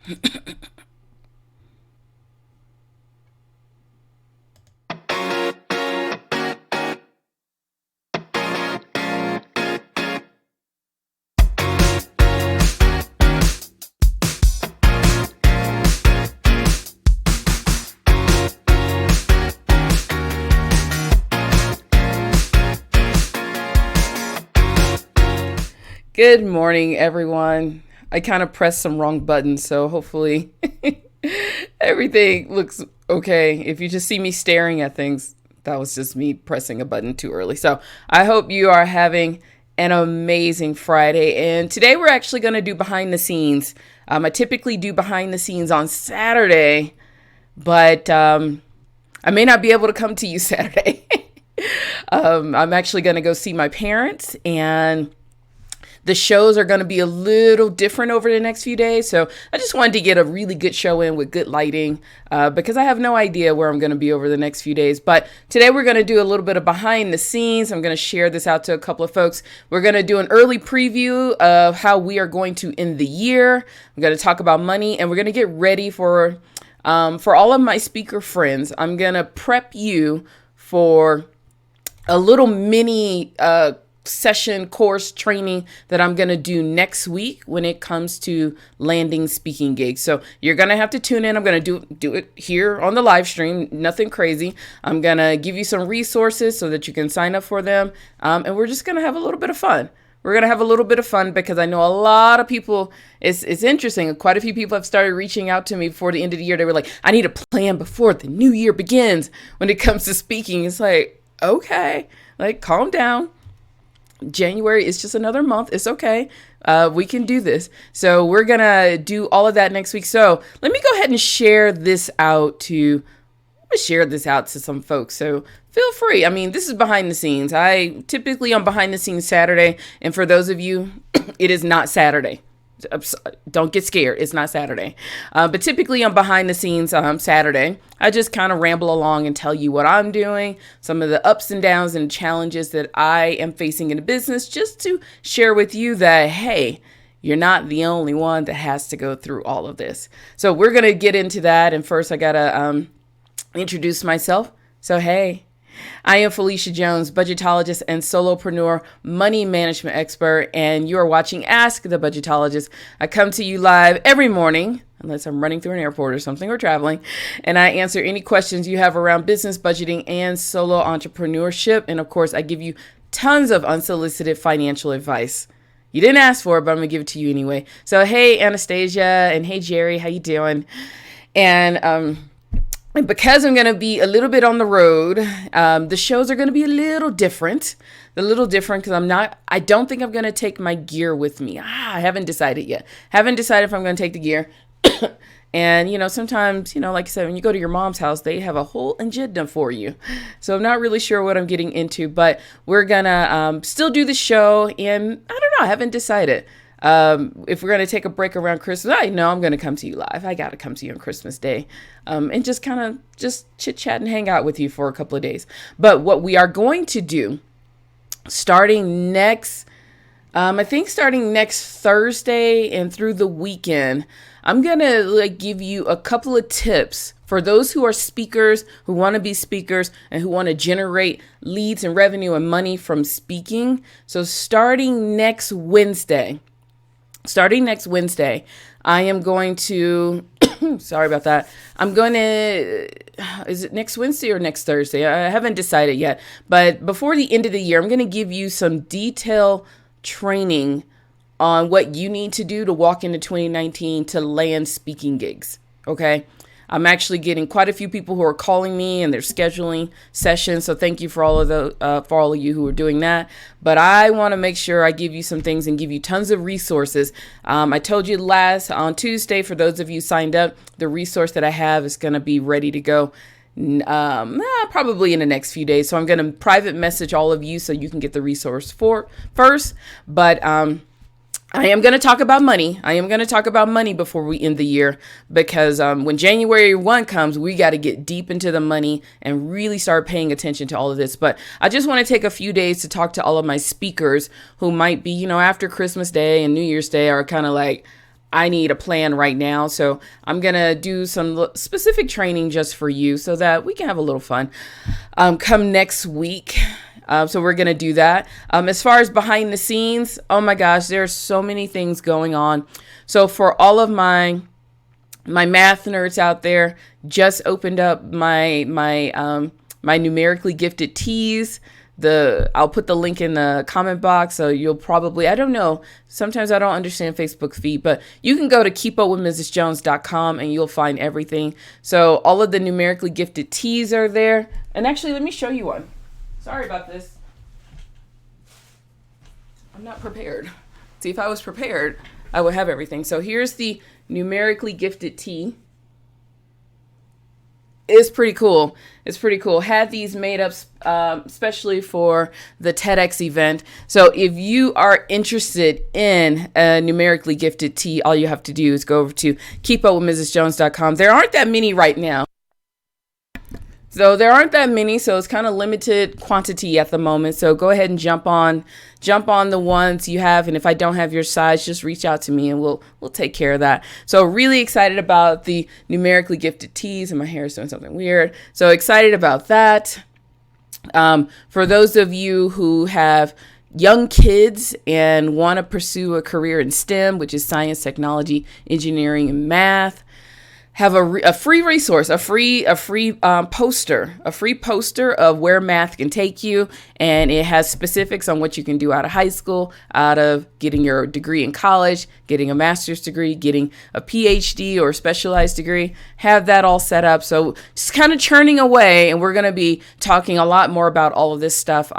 Good morning, everyone. I kind of pressed some wrong buttons, so hopefully everything looks okay. If you just see me staring at things, that was just me pressing a button too early. So I hope you are having an amazing Friday. And today we're actually going to do behind the scenes. I typically do behind the scenes on Saturday, but I may not be able to come to you Saturday. I'm actually going to go see my parents, and the shows are going to be a little different over the next few days. So I just wanted to get a really good show in with good lighting because I have no idea where I'm going to be over the next few days. But today we're going to do a little bit of behind the scenes. I'm going to share this out to a couple of folks. We're going to do an early preview of how we are going to end the year. I'm going to talk about money, and we're going to get ready for all of my speaker friends. I'm going to prep you for a little mini session course training that I'm going to do next week when it comes to landing speaking gigs. So you're going to have to tune in. I'm going to do it here on the live stream. Nothing crazy. I'm going to give you some resources so that you can sign up for them. And we're just going to have a little bit of fun. We're going to have a little bit of fun because I know a lot of people, it's interesting. Quite a few people have started reaching out to me before the end of the year. They were like, I need a plan before the new year begins when it comes to speaking. It's like, okay, like calm down. January is just another month. It's okay. We can do this. So we're going to do all of that next week. So let me go ahead and share this out to some folks. So feel free. I mean, this is behind the scenes. I'm behind the scenes Saturday. And for those of you, it is not Saturday. Don't get scared. It's not Saturday. But typically I'm behind the scenes Saturday. I just kind of ramble along and tell you what I'm doing, some of the ups and downs and challenges that I am facing in the business, just to share with you that, hey, you're not the only one that has to go through all of this. So we're going to get into that. And first I got to introduce myself. So, hey, I am Phylecia Jones, budgetologist and solopreneur money management expert, and you are watching Ask the Budgetologist. I come to you live every morning, unless I'm running through an airport or something or traveling, and I answer any questions you have around business, budgeting, and solo entrepreneurship. And of course, I give you tons of unsolicited financial advice. You didn't ask for it, but I'm going to give it to you anyway. So, hey, Anastasia, and hey, Jerry, how you doing? And because I'm going to be a little bit on the road, the shows are going to be a little different because I don't think I'm going to take my gear with me. I haven't decided yet. Haven't decided if I'm going to take the gear. And, sometimes, like I said, when you go to your mom's house, they have a whole agenda for you. So I'm not really sure what I'm getting into, but we're going to still do the show. And I don't know. I haven't decided. If we're going to take a break around Christmas, I know I'm going to come to you live. I got to come to you on Christmas Day, and just kind of just chit chat and hang out with you for a couple of days. But what we are going to do starting next Thursday and through the weekend, I'm going to give you a couple of tips for those who are speakers, who want to be speakers, and who want to generate leads and revenue and money from speaking. So starting next Wednesday, I am going to, sorry about that. Is it next Wednesday or next Thursday? I haven't decided yet. But before the end of the year, I'm going to give you some detailed training on what you need to do to walk into 2019 to land speaking gigs. Okay. I'm actually getting quite a few people who are calling me and they're scheduling sessions. So thank you for all of you who are doing that. But I want to make sure I give you some things and give you tons of resources. I told you on Tuesday, for those of you signed up, the resource that I have is going to be ready to go probably in the next few days. So I'm going to private message all of you so you can get the resource first. But I am going to talk about money. Before we end the year, because when January 1 comes, we got to get deep into the money and really start paying attention to all of this. But I just want to take a few days to talk to all of my speakers who might be, after Christmas Day and New Year's Day are kind of like, I need a plan right now. So I'm going to do some specific training just for you so that we can have a little fun come next week. So we're going to do that. As far as behind the scenes, oh my gosh, there's so many things going on. So for all of my math nerds out there, just opened up my numerically gifted teas. I'll put the link in the comment box, so you'll probably, I don't know, sometimes I don't understand Facebook feed, but you can go to keepupwithmrsjones.com and you'll find everything. So all of the numerically gifted teas are there. And actually, let me show you one. Sorry about this. I'm not prepared. See, if I was prepared, I would have everything. So here's the numerically gifted tea. It's pretty cool. It's pretty cool. Had these made up especially for the TEDx event. So if you are interested in a numerically gifted tea, all you have to do is go over to keepupwithmrsjones.com. There aren't that many right now. So there aren't that many, so it's kind of limited quantity at the moment. So go ahead and jump on the ones you have. And if I don't have your size, just reach out to me and we'll take care of that. So really excited about the numerically gifted teas, and my hair is doing something weird. So excited about that. For those of you who have young kids and want to pursue a career in STEM, which is science, technology, engineering, and math, have a free resource, a free poster of where math can take you. And it has specifics on what you can do out of high school, out of getting your degree in college, getting a master's degree, getting a PhD or a specialized degree, have that all set up. So just kind of churning away. And we're going to be talking a lot more about all of this stuff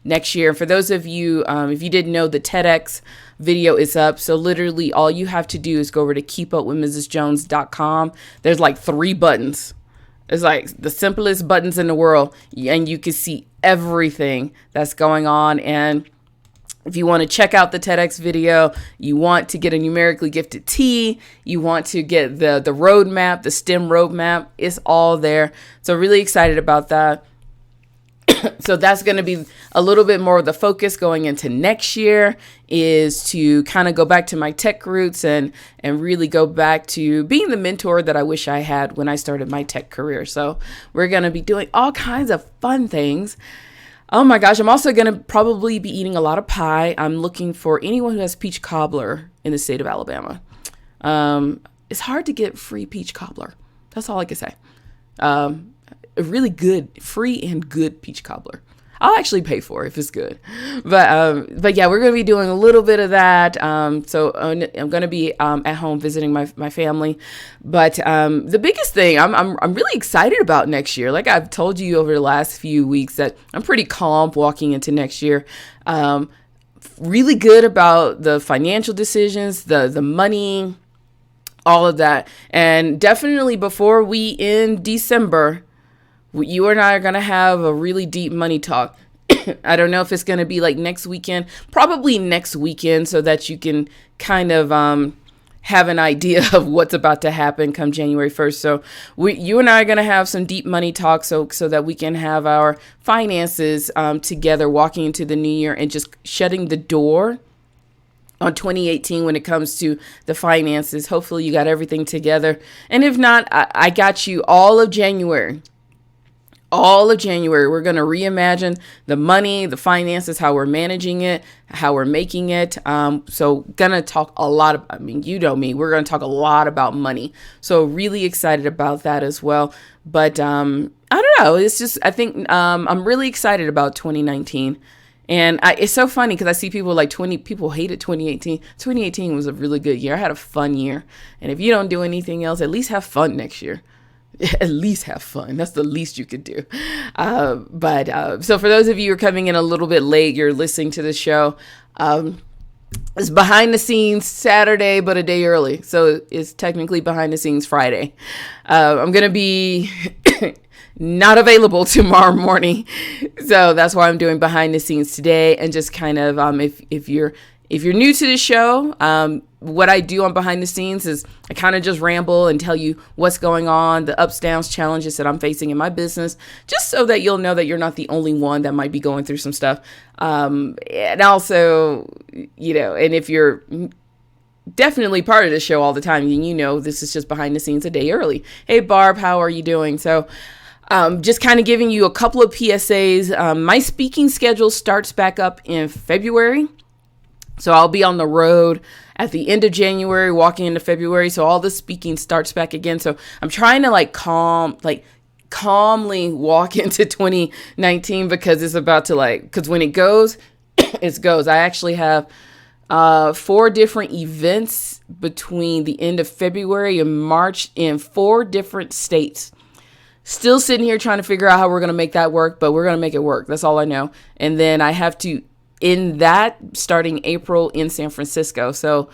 next year. For those of you, if you didn't know, the TEDx video is up. So literally all you have to do is go over to keepupwithmrsjones.com. There's like 3 buttons. It's like the simplest buttons in the world, and you can see everything that's going on. And if you want to check out the TEDx video, you want to get a numerically gifted tea, you want to get the roadmap, the STEM roadmap, it's all there. So really excited about that. So that's going to be a little bit more of the focus going into next year, is to kind of go back to my tech roots and really go back to being the mentor that I wish I had when I started my tech career. So we're going to be doing all kinds of fun things. Oh my gosh, I'm also going to probably be eating a lot of pie. I'm looking for anyone who has peach cobbler in the state of Alabama. It's hard to get free peach cobbler. That's all I can say. A really good, free and good peach cobbler. I'll actually pay for it if it's good. But yeah, we're going to be doing a little bit of that. So I'm going to be at home visiting my family. But the biggest thing I'm really excited about next year, like I've told you over the last few weeks, that I'm pretty calm walking into next year. Really good about the financial decisions, the money, all of that. And definitely before we end December, you and I are going to have a really deep money talk. I don't know if it's going to be like next weekend, probably next weekend, so that you can kind of have an idea of what's about to happen come January 1st. So you and I are going to have some deep money talk so that we can have our finances together walking into the new year and just shutting the door on 2018 when it comes to the finances. Hopefully you got everything together. And if not, I got you all of January. All of January, we're going to reimagine the money, the finances, how we're managing it, how we're making it. So going to talk a lot you know me, we're going to talk a lot about money. So really excited about that as well. But I don't know. It's just, I think I'm really excited about 2019. And it's so funny because I see people people hated 2018. 2018 was a really good year. I had a fun year. And if you don't do anything else, at least have fun next year. At least have fun. That's the least you could do. So for those of you who are coming in a little bit late, you're listening to the show. It's behind the scenes Saturday, but a day early. So it's technically behind the scenes Friday. I'm going to be not available tomorrow morning. So that's why I'm doing behind the scenes today. And just kind of, if you're new to the show, what I do on behind the scenes is I kind of just ramble and tell you what's going on, the ups, downs, challenges that I'm facing in my business, just so that you'll know that you're not the only one that might be going through some stuff. And also, and if you're definitely part of the show all the time, and you know this is just behind the scenes a day early. Hey Barb, how are you doing? So just kind of giving you a couple of PSAs. My speaking schedule starts back up in February. So I'll be on the road at the end of January, walking into February. So all the speaking starts back again. So I'm trying to calmly walk into 2019 because it's about to because when it goes, it goes. I actually have 4 different events between the end of February and March in 4 different states. Still sitting here trying to figure out how we're going to make that work, but we're going to make it work. That's all I know. And then I have to in that starting April in San Francisco. So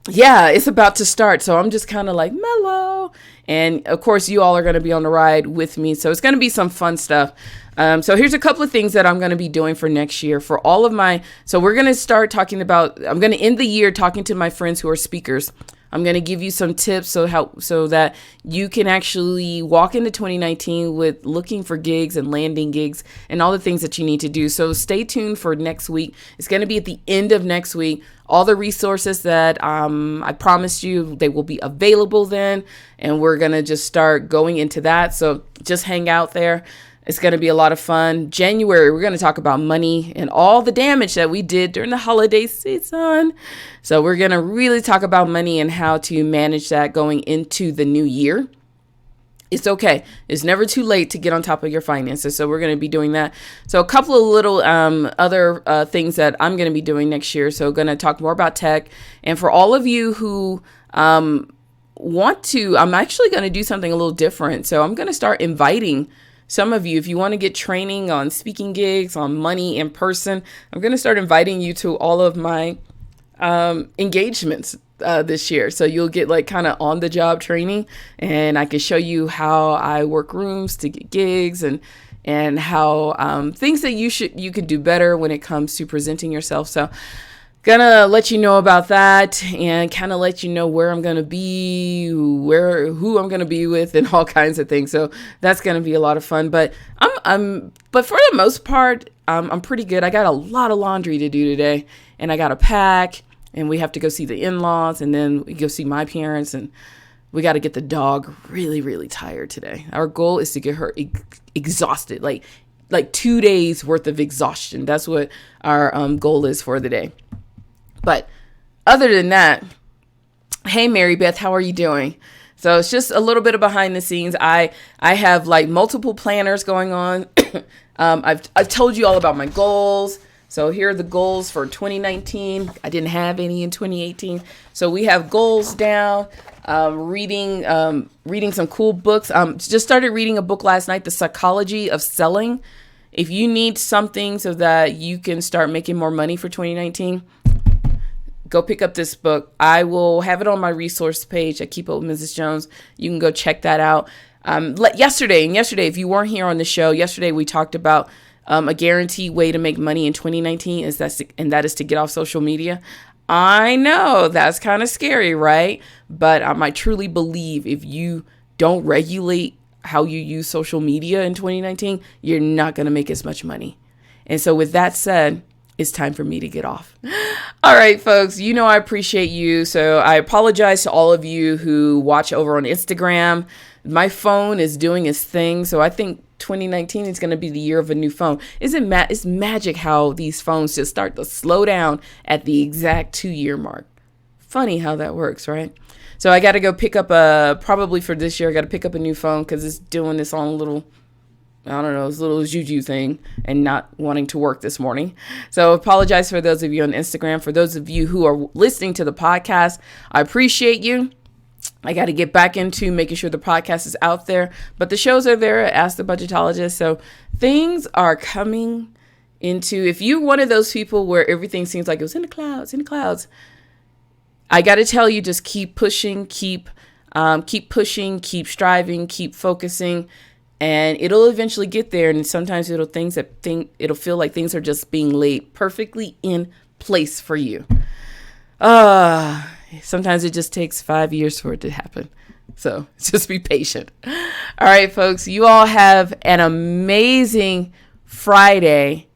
yeah, it's about to start. So I'm just kind of like mellow. And of course, you all are going to be on the ride with me. So it's going to be some fun stuff. So here's a couple of things that I'm going to be doing for next year for all of so we're going to start talking about, I'm going to end the year talking to my friends who are speakers. I'm going to give you some tips so that you can actually walk into 2019 with looking for gigs and landing gigs and all the things that you need to do. So stay tuned for next week. It's going to be at the end of next week. All the resources that I promised you, they will be available then. And we're going to just start going into that. So just hang out there. It's going to be a lot of fun. January, we're going to talk about money and all the damage that we did during the holiday season. So we're going to really talk about money and how to manage that going into the new year. It's okay. It's never too late to get on top of your finances. So we're going to be doing that. So a couple of little other things that I'm going to be doing next year. So going to talk more about tech. And for all of you who want to, I'm actually going to do something a little different. So I'm going to start inviting some of you, if you want to get training on speaking gigs, on money in person, I'm going to start inviting you to all of my engagements this year. So you'll get kind of on the job training, and I can show you how I work rooms to get gigs and how things that you could do better when it comes to presenting yourself. So gonna let you know about that and kind of let you know where I'm gonna be, who I'm gonna be with, and all kinds of things. So that's gonna be a lot of fun. But but for the most part, I'm pretty good. I got a lot of laundry to do today, and I got to pack, and we have to go see the in-laws, and then we go see my parents, and we got to get the dog really, really tired today. Our goal is to get her exhausted, like 2 days worth of exhaustion. That's what our goal is for the day. But other than that, hey, Mary Beth, how are you doing? So it's just a little bit of behind the scenes. I have multiple planners going on. I've told you all about my goals. So here are the goals for 2019. I didn't have any in 2018. So we have goals down. Reading some cool books. Just started reading a book last night, The Psychology of Selling. If you need something so that you can start making more money for 2019, go pick up this book. I will have it on my resource page at Keep Up with Mrs. Jones. You can go check that out. Yesterday, if you weren't here on the show, yesterday we talked about a guaranteed way to make money in 2019 and that is to get off social media. I know that's kind of scary, right? But I truly believe if you don't regulate how you use social media in 2019, you're not going to make as much money. And so with that said, it's time for me to get off. All right, folks, I appreciate you. So I apologize to all of you who watch over on Instagram. My phone is doing its thing. So I think 2019 is going to be the year of a new phone. It's magic how these phones just start to slow down at the exact 2-year mark. Funny how that works, right? So I got to go pick up probably for this year, I got to pick up a new phone because it's doing this on this little juju thing and not wanting to work this morning. So apologize for those of you on Instagram. For those of you who are listening to the podcast, I appreciate you. I got to get back into making sure the podcast is out there, but the shows are there at Ask the Budgetologist. So things are coming into, if you're one of those people where everything seems like it was in the clouds, I got to tell you, just keep pushing, keep pushing, keep striving, keep focusing. And it'll eventually get there. And sometimes it'll feel like things are just being laid perfectly in place for you. Sometimes it just takes 5 years for it to happen. So just be patient. All right, folks, you all have an amazing Friday.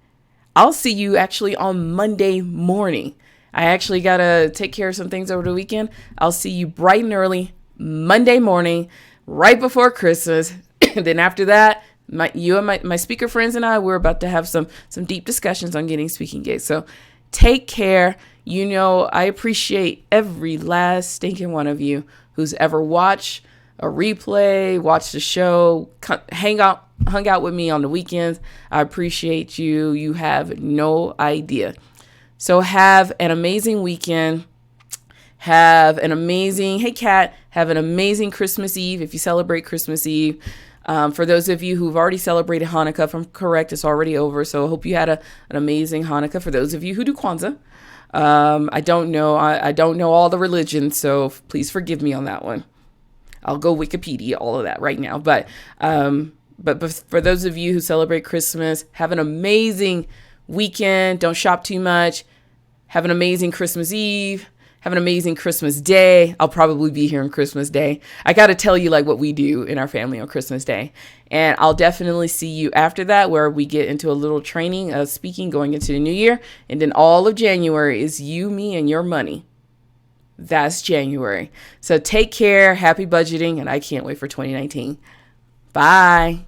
I'll see you actually on Monday morning. I actually got to take care of some things over the weekend. I'll see you bright and early Monday morning, right before Christmas. Then after that, my speaker friends and I, we're about to have some deep discussions on getting speaking gigs. So take care. I appreciate every last stinking one of you who's ever watched a replay, watched the show, hung out with me on the weekends. I appreciate you. You have no idea. So have an amazing weekend. Have an amazing Christmas Eve if you celebrate Christmas Eve. For those of you who've already celebrated Hanukkah, if I'm correct, it's already over. So I hope you had an amazing Hanukkah. For those of you who do Kwanzaa, I don't know. I don't know all the religions, so please forgive me on that one. I'll go Wikipedia all of that right now. But for those of you who celebrate Christmas, have an amazing weekend. Don't shop too much. Have an amazing Christmas Eve. Have an amazing Christmas Day. I'll probably be here on Christmas Day. I got to tell you what we do in our family on Christmas Day. And I'll definitely see you after that, where we get into a little training of speaking going into the new year. And then all of January is you, me, and your money. That's January. So take care. Happy budgeting. And I can't wait for 2019. Bye.